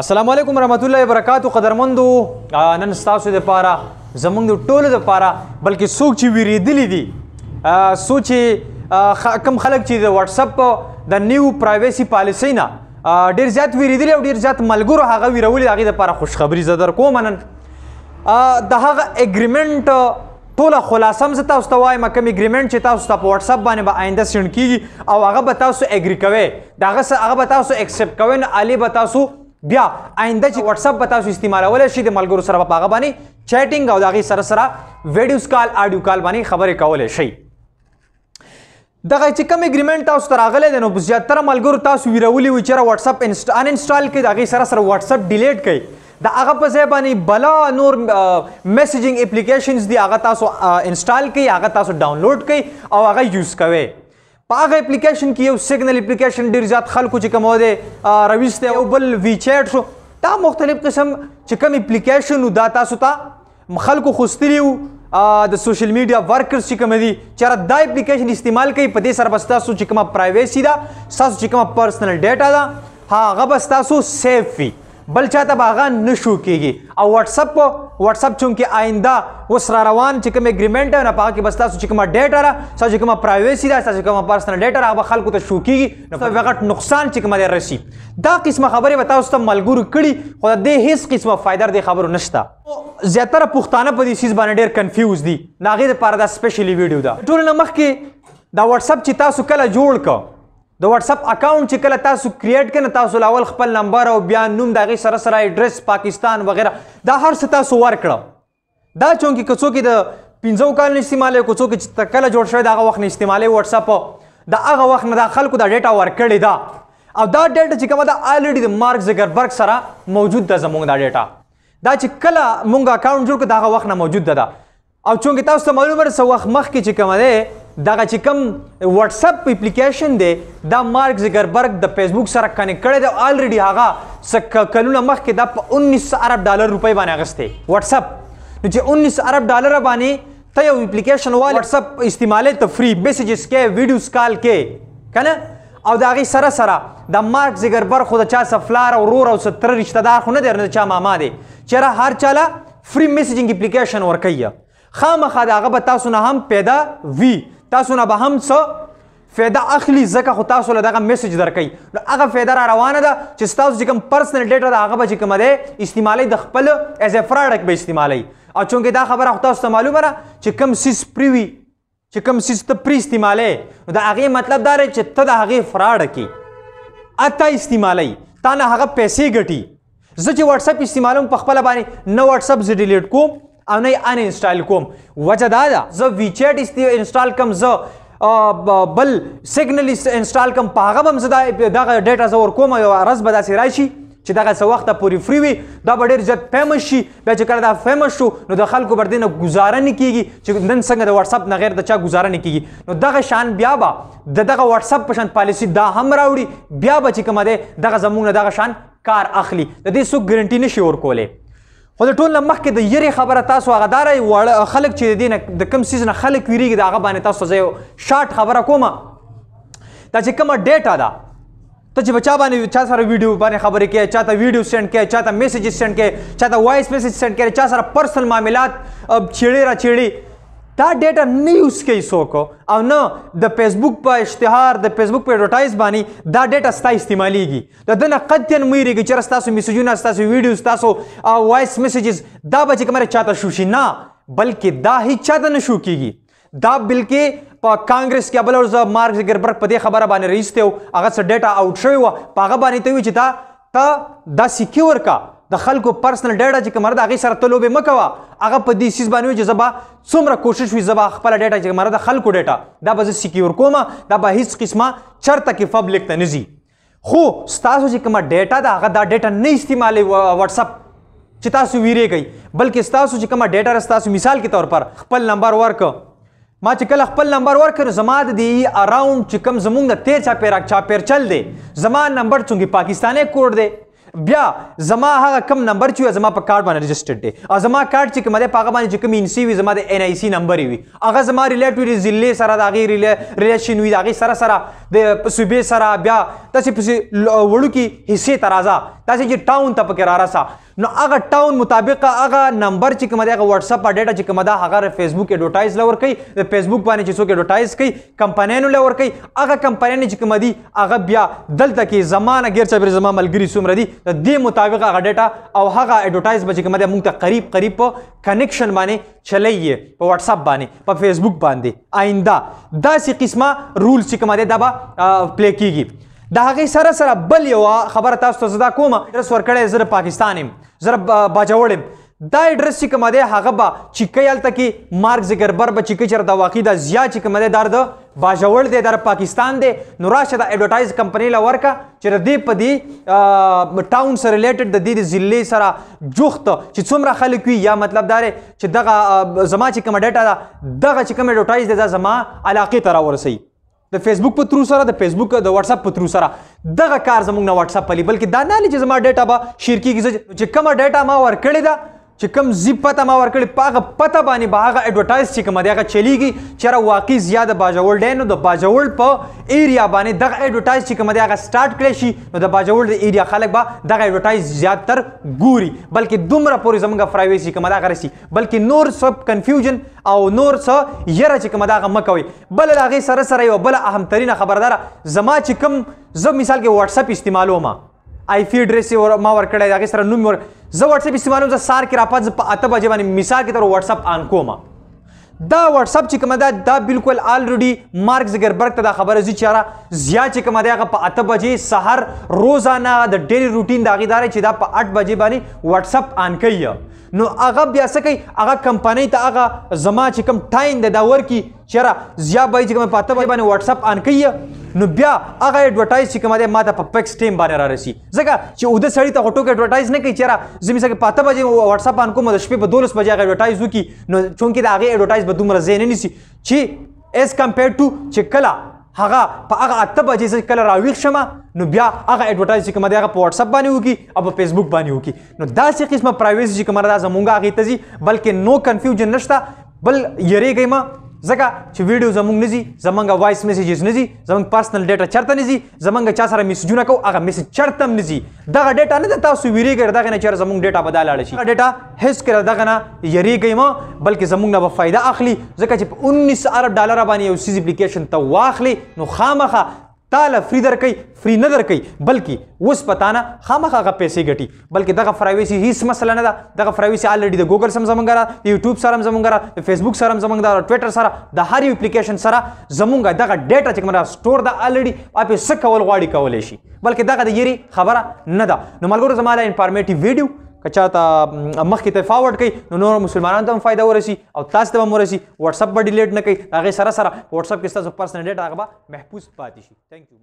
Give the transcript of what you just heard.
السلام علیکم ورحمۃ اللہ وبرکاتہ قدرمندو نن ستاسو د پاره زمونږ د ټولو د پاره بلکې څوک چې ویریدلی دي څوک چې کم خلک چې د واتس اپ د نیو پرایویسی پالیسی نه ډېر زیات ویریدلی او ډېر زیات ملګرو هغه ویرولي د هغې دپاره خوشخبري زه در کوم نن د هغه اګریمنټ ټوله خلاصه هم زه تاسو ته وایم کوم اګریمنټ چې تاسو ته په واتس اپ باندې به آینده سینډ کېږي او هغه به تاسو اګري کوئ د هغه به تاسو اکسپټ کوئ نو هلې به تاسو بیا آینده چې واتس اپ به تاسو استعمالولی شي د ملګرو سره به په هغه باندې چیټینګ او د هغې سره سره ویډیوز کال آډیو کال باندې خبرې کولی شئ دغه چې کوم اګریمنټ تاسو ته راغلی دی نو په زیاتره ملګرو تاسو ویرولي وي چېرې واتس اپ ان انسټال کړئ د هغې سره سره واتس اپ ډیلیټ کړئ د هغه په ځای باندې بلا نور میسیجنګ اپلیکیشنز دي هغه تاسو انسټال کړئ هغه تاسو ډاونلوډ کړئ او هغه یوز کوئ په هغه اپلیکیشن کې یو سیګنل اپلیکیشن ډېر زیات خلکو چې کوم دی رویست دی او بل وی چیټ شو دا مختلف قسم چې کوم اپلیکیشن و دا تاسو ته خلکو خوستلي وو د سوشل میډیا ورکرز چې کوم دي چېرې دا اپلیکیشن استعمال کوي په دې سره به ستاسو چې کومه پرایویسي ده ستاسو چې کومه پرسنل ډیټا ده هغه به ستاسو سیف وي بل چاته به هغه نه شو کېږي او واتس اپ چونکې آینده اوس را روان چې کوم اګریمنټ نه په هغه کې به ستاسو چې کومه ډیټا ده ستاسو چې کومه پرایویسي ده ستاسو چې کومه پرسنل ډیټا ده هغه به خلکو ته شو کېږي نو په غټ نقصان چې کومه دی رسي دا قسمه خبرې به تاسو ته ملګرو کړي خو د دې هېڅ قسمه فایده د دې خبرو نشته زیاتره پښتانه په دې څیز باندې ډېر کنفیوز دي د هغې دپاره دا سپیشلي ویډیو ده ټولو نه مخکې دا واتس اپ چې تاسو کله جوړ کړه د واتس اپ اکاونټ چې کله تاسو کریټ کړئ نو تاسو اول خپل نمبر او بیا نوم د هغې سره سره ایډرس پاکستان وغیره دا هر څه تاسو ورکړه دا چونکې که څوک د 15 کال نه استعمالوي که څوک چې کله جوړ شوی د هغه وخت نه استعمالوي واتس اپ د هغه وخت نه دا خلکو دا ډیټا ورکړې ده او دا ډیټا چې کومه ده الریډي د مارک زګربرګ سره موجود ده زموږ دا ډیټا دا چې کله مونږ اکاونټ جوړ کړو د هغه وخت نه موجود ده او چونکې تاسو ته معلومه ده څه وخت مخکې چې کومه دی دغه چې کوم واتس اپ اپلیکیشن دی دا مارک زګربرګ د فیسبوک سره کنیکټ کړی دی الریډي هغه څه کلونه مخکې دا په 19 ارب ډالر روپۍ باندې اخیستی واتس اپ نو چې 19 ارب ډالر باندې ته یو اپلیکیشن والی واتس اپ استعمالوي ته فری میسیجز کې ویډیوز کال کې که نه او د هغې سره سره د مارک زګربرګ خو د چا څه فلار او ورور او څه تره رشته دار خو نه دی د چا ماما دی چېرې هر چاله فری میسیجنګ اپلیکیشن ورکوي خامخا د هغه به تاسو نه هم پیدا وي تاسو نه به هم څه فایده اخلي ځکه خو تاسو له دغه میسج درکوي نو هغه فایده را روانه ده چې ستاسو چې کوم پرسنل ډیټا ده هغه به چې کومه دی استعمالوي د خپل ایز ا پراډکټ به استعمالوي او چونکې دا خبره خو تاسو ته معلومه ده چې کوم سیز پري وي چې کوم سیز ته پري استعمالوي نو د هغې مطلب دا دی چې ته د هغې فراډ کې اته استعمالوي تا نه هغه پیسې ګټي زه چې واتس اپ استعمالوم په خپله باندې نه واتس اپ زه ډیلیټ کوم او نه یې ان انسټال کوم وجه دا ده زه وی چیټ انسټال کوم زه بل سیګنل انسټال کوم په هغه به هم زه دغه ډیټا زه ورکوم یو ورځ به داسې راشي چې دغه څه وخته پورې فری وي دا به ډېر زیات فیمس شي بیا چې کله دا فیمس شو نو د خلکو پر دې نه ګزاره نه کېږي چې نن څنګه د واتس اپ نه غیر د چا ګزاره نه کېږي نو دغه شان بیا به د دغه واتس اپ په شان پالیسي دا هم راوړي بیا به چې کومه دی دغه زموږ نه دغه شان کار اخلي د دې څوک ګرنټي نه شي ورکولی خو د ټول نه مخکې د یرې خبره تاسو هغه داره واړه خلک چې د دې نه د کوم څیز نه خلک ویریږي د هغه باندې تاسو ته زه یو شارټ خبره کومه دا چې کومه ډیټا ده ته چې په چا باندې چا سره ویډیو باندې خبرې کوې چا ته ویډیو سینډ کوې چا ته میسیجز سینډ کوې چا ته وایس میسیج سینډ کوې چا سره پرسنل معاملات چیړې را چیړې دا ډیټا نه یوز کوي څوک او نه د فیسبوک په اشتهار د فیسبوک په ایډورټایز باندې دا ډیټا ستا استعمالیږي د ده نه قطعا مه ویرېږي چېرې ستاسو میسیجونه ستاسو ویډیو ستاسو وایس میسیجز دا به چې کومه چاته شو شي نه بلکې دا هیڅ چاته نه شو کېږي دا بلکې په کانګرس کې بل ورځ مارک زګربرګ په دې خبره باندې رئیس دی هغه څه ډیټا آوټ شوی وه په هغه باندې ته وي چې ته دا سیکیور کا د خلکو پرسنل ډیټا چې کومه ده د هغې سره ته لوبې مه کوه هغه په دې څیز باندې وي چې زه به څومره کوشش وي زه به خپله ډیټا چې کومه ده د خلکو ډیټا دا به زه سیکیور کوم دا به هیڅ قسمه چرته کې پبلک ته نه ځي خو ستاسو چې کومه ډیټا ده هغه دا ډیټا نه استعمالوي واتس اپ چې تاسو ویرېږئ بلکې ستاسو چې کومه ډیټا ده ستاسو مثال کې طور پر خپل نمبر ورکړه ما چې کله خپل نمبر ورکړ زما د دې اراوند چې کوم زموږ د تیر چاپیرچل دی زما نمبر چونکې پاکستانی کوډ دی بیا زما هغه کم نمبر چې زما په کارت باندې رجسټرډ دی او زما کارت چې کومه دی په هغه باندې چې کوم انسی وي زما د NIC نمبر وي هغه زما ریلیټ وي ضلعې سره د هغې ریلیشن وي د هغې سره سره د صوبې سره بیا داسې پسې وړوکي حصې ته راځه داسې چې ټاون ته پکې رارسه نو هغه ټاون مطابق هغه نمبر چې کوم دی هغه واتساپ ډیټا چې کوم ده هغه فیسبوک ایډورټایز لور کوي د فیسبوک باندې چې څوک ایډورټایز کوي کمپنیانو لور کوي هغه کمپنیانو چې کوم دي هغه بیا دلته کې زمانه غیر چبر زما ملګری څومره دي د دې مطابق هغه ډیټا او هغه ایډورټایز به چې کوم دی موږ ته قریب په کنیکشن باندې چلایي په واتساپ باندې په فیسبوک باندې آینده داسې قسمه رولز چې کوم دی دا به پلی کیږي د هغې سره سره بل یو خبره تاسو ته زه دا کومه اډرس ورکړی زه د پاکستان یم زه باجوړ یم دا اډرس چې کومه دی هغه به چې کوي هلته کې مارک زګربر به چې کوي چېرته دا واقعي دا زیات چې کومه دی دا د باجوړ دی دا پاکستان دی نو راشه دا ایډورټایز کمپنۍ له ورکه چې د دې په دې ټاون سره ریلیټډ د دې د ضلعې سره جوخت چې څومره خلک وي یا مطلب دا دی چې دغه زما چې کومه ډیټا ده دغه چې کوم ایډورټایز دی دا زما علاقې ته راورسوي د فیسبوک په ترو سره د فیسبوک د واتساپ په ترو سره دغه کار زموږ نه واتساپ پلی بلکې دا نه چې زما ډیټا به شیر کیږي چې کومه ډیټا ما ورکړې ده چې کوم زی پته ما ورکړې په هغه پته باندې به هغه ایډورټایز چې کومه دی هغه چلیږي چېرې واقعي زیاده باجوړ دی نو د باجوړ په ایریا باندې دغه ایډورټایز چې کومه دی هغه سټارټ کړی شي نو د باجوړ د ایریا خلک به دغه ایډورټایز زیاتر ګوري بلکې دومره پورې زموږ پرایویسي کومه ده هغه رسي بلکې نور څه کنفیوژن او نور څه یره چې کومه ده هغه مه کوئ بله د هغې سره سره یوه بله اهمترینه خبرداره زما چې کوم زه مثال کې واتساپ استعمالوم آی پی اډرس ما ورکړی د هغې سره نوم زه واتساپ استعمالوم زه سهار کې راپاڅ په 8 بجې باندې مثال کې در واتساپ آن کوم دا واتساپ چې کومه ده دا بالکل آلریډي مارک زګربرګ ته دا خبره ځي چې زیات چې کومه دی هغه په 8 بجې سهار روزانه د ډیلی روټین د هغې دا دی چې دا په 8 بجې باندې واتساپ آن کوي نو هغه بیا څه کوي هغه کمپنۍ ته هغه زما چې کوم ټایم دی دا ورکي چېرې زیات به چې کومه په 8 بجې باندې واتساپ آن کوي نو بیا هغه ایډورټایز چې کومه دی ما ته په فکس ټایم باندې رارسي ځکه چې اوده سړي ته خو ټوک ایډورټایز نه کوي چېرې زه مثال کې په 8 بجې واتساپ آن کوم د شپې په 12 بجې هغه ایډورټایز وکړي نو چونکې د هغې ایډورټایز به دومره ځای نه نیسي چې ایز کمپیر ټو چې کله هغه په هغه 8 بجې زه کله راویښ شم نو بیا هغه ایډورټایز چې کومه دی هغه په واتساپ باندې وکړي او په فیسبوک باندې وکړي نو داسې قسمه پرایویسي چې کومه ده زموږ هغې ته ځي بلکې نو کنفیوژن نشته بل یریږئ مه ځکه چې ویډیو زموږ نه ځي زموږ وایس میسیجز نه ځي زموږ پرسنل ډیټا چېرته نه ځي زموږ چا سره میسیجونه کوو هغه میسیج چېرته هم نه ځي دغه ډیټا نه ده تاسو ویرېږئ دغه نه چېرې زموږ ډیټا به دا لاړه شي هغه ډیټا هېڅکله دغه نه یریږئ مه بلکې زموږ نه به فایده اخلي ځکه چې په 19 ارب ډالره باندې یو سیز اپلیکیشن ته واخلي نو خامخه تاله فری درکوي فری نه درکوي بلکې اوس په تا نه خامخا هغه پیسې ګټي بلکې دغه پرایویسي هیڅ مسله نه ده دغه پرایویسي آلریډي د ګوګل سره زموږ ده د یوټیوب سره هم زموږ ده د فیسبوک سره هم زموږ ده د ټویټر سره د هر یو اپلیکیشن سره زموږ دغه ډیټا چې کومه ده سټور ده آلریډي آپ یې څه کول غواړي کولی شي بلکې دغه د یېرې خبره نه ده نو ملګرو زما دا انفارمیټیو ویډیو که چاته مخکې ته فارورډ کوي نو نور مسلمانانو ته هم فایده ورسي او تاسو ته هم ورسي واتساپ به ډیلیټ نه کوي هغې سره سره په واتساپ کې ستاسو پرسنل ډیټا هغه به محفوظ پاتې شي تھینک یو